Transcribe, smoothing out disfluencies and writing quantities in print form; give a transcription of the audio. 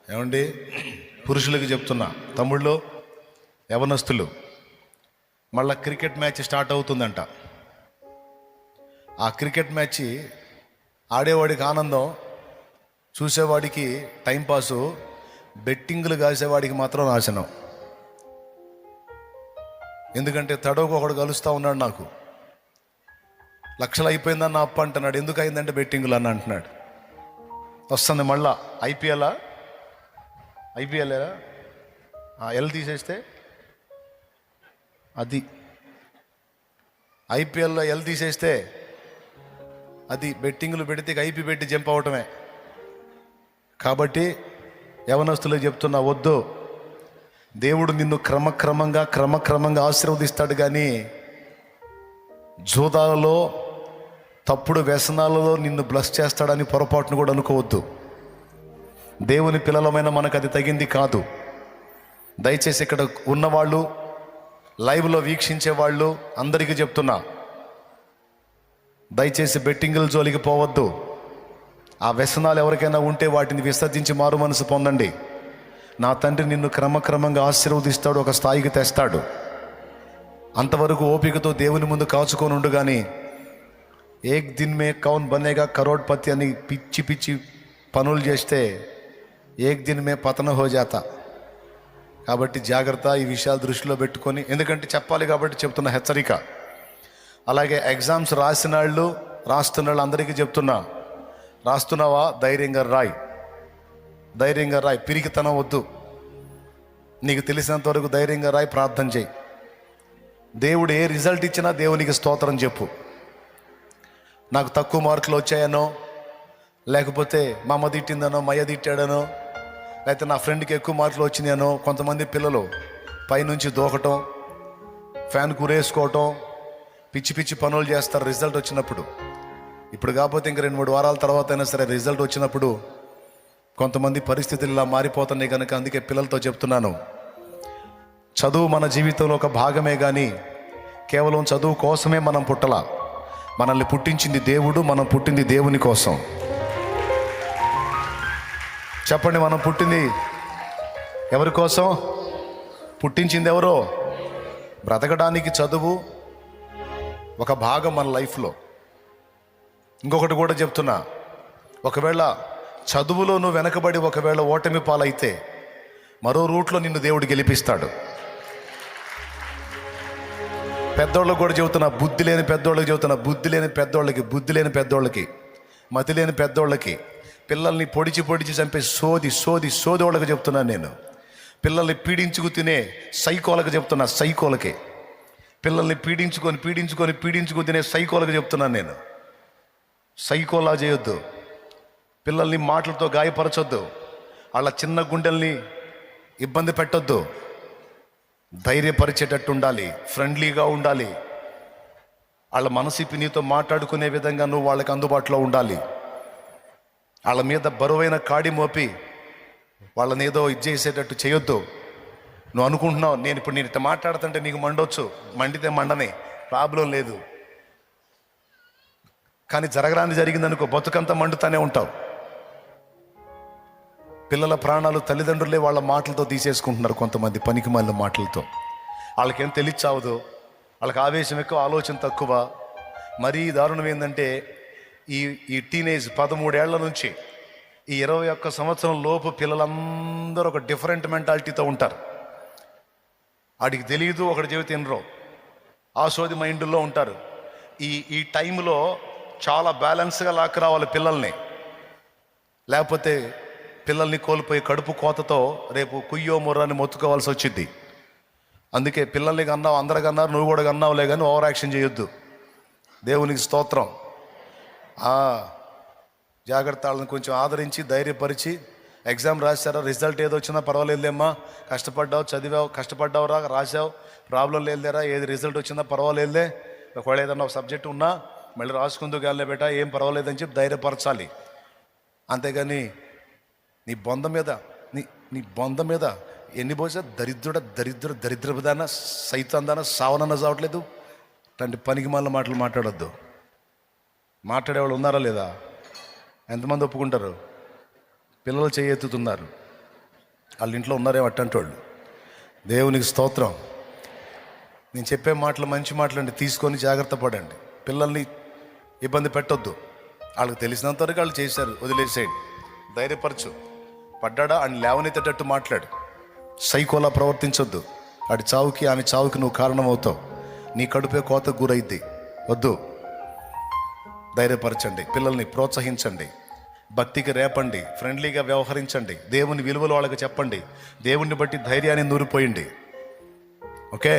ఏమండి, పురుషులకి చెప్తున్నా, తమ్ముళ్ళు, యవనస్తులు, మళ్ళా క్రికెట్ మ్యాచ్ స్టార్ట్ అవుతుందంట. ఆ క్రికెట్ మ్యాచ్ ఆడేవాడికి ఆనందం, చూసేవాడికి టైంపాసు, బెట్టింగులు కాసేవాడికి మాత్రం నాశనం. ఎందుకంటే తడవకు ఒకడు కలుస్తూ ఉన్నాడు, నాకు లక్షలు అయిపోయిందన్న అప్ప అంటున్నాడు. ఎందుకు అయిందంటే బెట్టింగులు అన్న అంటున్నాడు. వస్తుంది మళ్ళా ఐపీఎల్ ఎల్ తీసేస్తే అది ఐపీఎల్లో ఎల్ తీసేస్తే అది బెట్టింగులు పెడితే ఐపీ పెట్టి జంప్ అవటమే. కాబట్టి యవనస్తులకు చెప్తున్నా, వద్దు. దేవుడు నిన్ను క్రమక్రమంగా ఆశీర్వదిస్తాడు, కానీ జూదాలలో, తప్పుడు వ్యసనాలలో నిన్ను బ్లెస్ చేస్తాడని పొరపాటును కూడా అనుకోవద్దు. దేవుని పిల్లలమైన మనకు అది తగింది కాదు. దయచేసి ఇక్కడ ఉన్నవాళ్ళు, లైవ్లో వీక్షించే వాళ్ళు అందరికీ చెప్తున్నా, దయచేసి బెట్టింగుల జోలికి పోవద్దు. ఆ వ్యసనాలు ఎవరికైనా ఉంటే వాటిని విసర్జించి మారు మనసు పొందండి. నా తండ్రి నిన్ను క్రమక్రమంగా ఆశీర్వదిస్తాడు, ఒక స్థాయికి తెస్తాడు. అంతవరకు ఓపికతో దేవుని ముందు కాచుకొని ఉండు. కానీ ఏక్ దిన్ మే కౌన్ బనేగా కరోడ్పతి అని పిచ్చి పిచ్చి పనులు చేస్తే ఏక్ దిన్ మే పతన హో జాతా. కాబట్టి జాగ్రత్త, ఈ విషయాలు దృష్టిలో పెట్టుకొని, ఎందుకంటే చెప్పాలి కాబట్టి చెప్తున్న హెచ్చరిక. అలాగే ఎగ్జామ్స్ రాస్తున్న వాళ్ళు అందరికీ చెప్తున్నా, రాస్తున్నావా ధైర్యంగా రాయి, పిరికితనం వద్దు. నీకు తెలిసినంత వరకు ధైర్యంగా రాయి, ప్రార్థన చేయి. దేవుడు ఏ రిజల్ట్ ఇచ్చినా దేవునికి స్తోత్రం చెప్పు. నాకు తక్కువ మార్కులు వచ్చాయనో, లేకపోతే మా అమ్మ తిట్టిందనో, మయ్య తిట్టాడనో, లేకపోతే నా ఫ్రెండ్కి ఎక్కువ మార్కులు వచ్చినాయనో. కొంతమంది పిల్లలు పైనుంచి దూకటం, ఫ్యాన్ కూరేసుకోవటం, పిచ్చి పిచ్చి పనులు చేస్తారు రిజల్ట్ వచ్చినప్పుడు. ఇప్పుడు కాకపోతే ఇంక 2-3 వారాల తర్వాత అయినా సరే రిజల్ట్ వచ్చినప్పుడు కొంతమంది పరిస్థితులు ఇలా మారిపోతున్నాయి. కనుక అందుకే పిల్లలతో చెప్తున్నాను, చదువు మన జీవితంలో ఒక భాగమే, కానీ కేవలం చదువు కోసమే మనం పుట్టలా. మనల్ని పుట్టించింది దేవుడు, మనం పుట్టింది దేవుని కోసం. చెప్పండి, మనం పుట్టింది ఎవరి కోసం? పుట్టించింది ఎవరో? బ్రతకడానికి చదువు ఒక భాగం మన లైఫ్లో. ఇంకొకటి కూడా చెప్తున్నా, ఒకవేళ చదువులో నువ్వు వెనకబడి ఒకవేళ ఓటమి పాలైతే మరో రూట్లో నిన్ను దేవుడు గెలిపిస్తాడు. పెద్దోళ్ళకు కూడా చెబుతున్నా, బుద్ధి లేని పెద్దోళ్ళకి, మతి లేని పెద్దోళ్ళకి, పిల్లల్ని పొడిచి చంపే సోది వాళ్ళకి చెప్తున్నాను నేను. పిల్లల్ని పీడించుకు తినే సైకోలకు చెప్తున్నా, పిల్లల్ని పీడించుకు తినే సైకోలకు చెప్తున్నాను నేను. సైకోలా చేయొద్దు. పిల్లల్ని మాటలతో గాయపరచొద్దు. వాళ్ళ చిన్న గుండెల్ని ఇబ్బంది పెట్టొద్దు. ధైర్యపరిచేటట్టు ఉండాలి, ఫ్రెండ్లీగా ఉండాలి. వాళ్ళ మనసిప్పి నీతో మాట్లాడుకునే విధంగా నువ్వు వాళ్ళకి అందుబాటులో ఉండాలి. వాళ్ళ మీద బరువైన కాడి మోపి వాళ్ళని ఏదో చేసేటట్టు చేయొద్దు. నువ్వు అనుకుంటున్నావు, నేను ఇట్లా మాట్లాడుతుంటే నీకు మండొచ్చు, మండితే మండనే, ప్రాబ్లం లేదు. కానీ జరగరాని జరిగిందనుకో, బతుకంతా మండుతానే ఉంటావు. పిల్లల ప్రాణాలు తల్లిదండ్రులే వాళ్ళ మాటలతో తీసేసుకుంటున్నారు, కొంతమంది పనికిమాలిన మాటలతో. వాళ్ళకేం తెలియచావదు, వాళ్ళకి ఆవేశం ఎక్కువ, ఆలోచన తక్కువ. మరీ దారుణం ఏంటంటే ఈ టీనేజ్ 13 ఏళ్ల నుంచి ఈ 21 సంవత్సరం లోపు పిల్లలందరూ ఒక డిఫరెంట్ మెంటాలిటీతో ఉంటారు. వాడికి తెలియదు, ఒకటి చెబితే వినరు, ఆసోది మైండ్లో ఉంటారు. ఈ టైంలో చాలా బ్యాలెన్స్గా లాక్కు రావాలి పిల్లల్ని. లేకపోతే పిల్లల్ని కోల్పోయి కడుపు కోతతో రేపు కుయ్యో ముర్రాన్ని మొత్తుకోవాల్సి వచ్చింది. అందుకే పిల్లల్ని కన్నావు, అందరికి అన్నారు, నువ్వు కూడా కన్నావులే, కానీ ఓవర్ యాక్షన్ చేయొద్దు. దేవునికి స్తోత్రం. జాగ్రత్త. వాళ్ళని కొంచెం ఆదరించి ధైర్యపరిచి, ఎగ్జామ్ రాశారా, రిజల్ట్ ఏదో వచ్చినా పర్వాలేదులేమ్మా, కష్టపడ్డావురా, రాసావు, ప్రాబ్లం లేదులేరా, ఏది రిజల్ట్ వచ్చినా పర్వాలేదులే, ఒకవేళ ఏదన్నా ఒక సబ్జెక్ట్ ఉన్నా మళ్ళీ రాసుకుందుకు వెళ్ళే బేటా, ఏం పర్వాలేదని చెప్పి ధైర్యపరచాలి. అంతేగాని నీ బొంద మీద ఎన్ని పోసా దరిద్రదాన సైతాందాన సావనన్న చావట్లేదు. ఇట్లాంటి పనికి మాల మాటలు మాట్లాడొద్దు. మాట్లాడేవాళ్ళు ఉన్నారా లేదా? ఎంతమంది ఒప్పుకుంటారు? పిల్లలు చేయెత్తుతున్నారు. వాళ్ళ ఇంట్లో ఉన్నారేమో అట్టంటి వాళ్ళు. దేవునికి స్తోత్రం. నేను చెప్పే మాటలు మంచి మాటలు అండి, తీసుకొని జాగ్రత్త పడండి. పిల్లల్ని ఇబ్బంది పెట్టొద్దు. వాళ్ళకి తెలిసినంత వరకు వాళ్ళు చేశారు, వదిలేసేయండి. ధైర్యపరచు. పడ్డాడా అని లేవనెత్తేటట్టు మాట్లాడు. సైకోలా ప్రవర్తించొద్దు. ఆడి చావుకి ఆమె చావుకి నువ్వు కారణం అవుతావు. నీ కడుపే కోతకు గురైద్ది. వద్దు. ధైర్యపరచండి, పిల్లల్ని ప్రోత్సహించండి, భక్తికి రేపండి, ఫ్రెండ్లీగా వ్యవహరించండి, దేవుని విలువలు వాళ్ళకి చెప్పండి, దేవుణ్ణి బట్టి ధైర్యాన్ని నూరిపోయింది. ఓకే.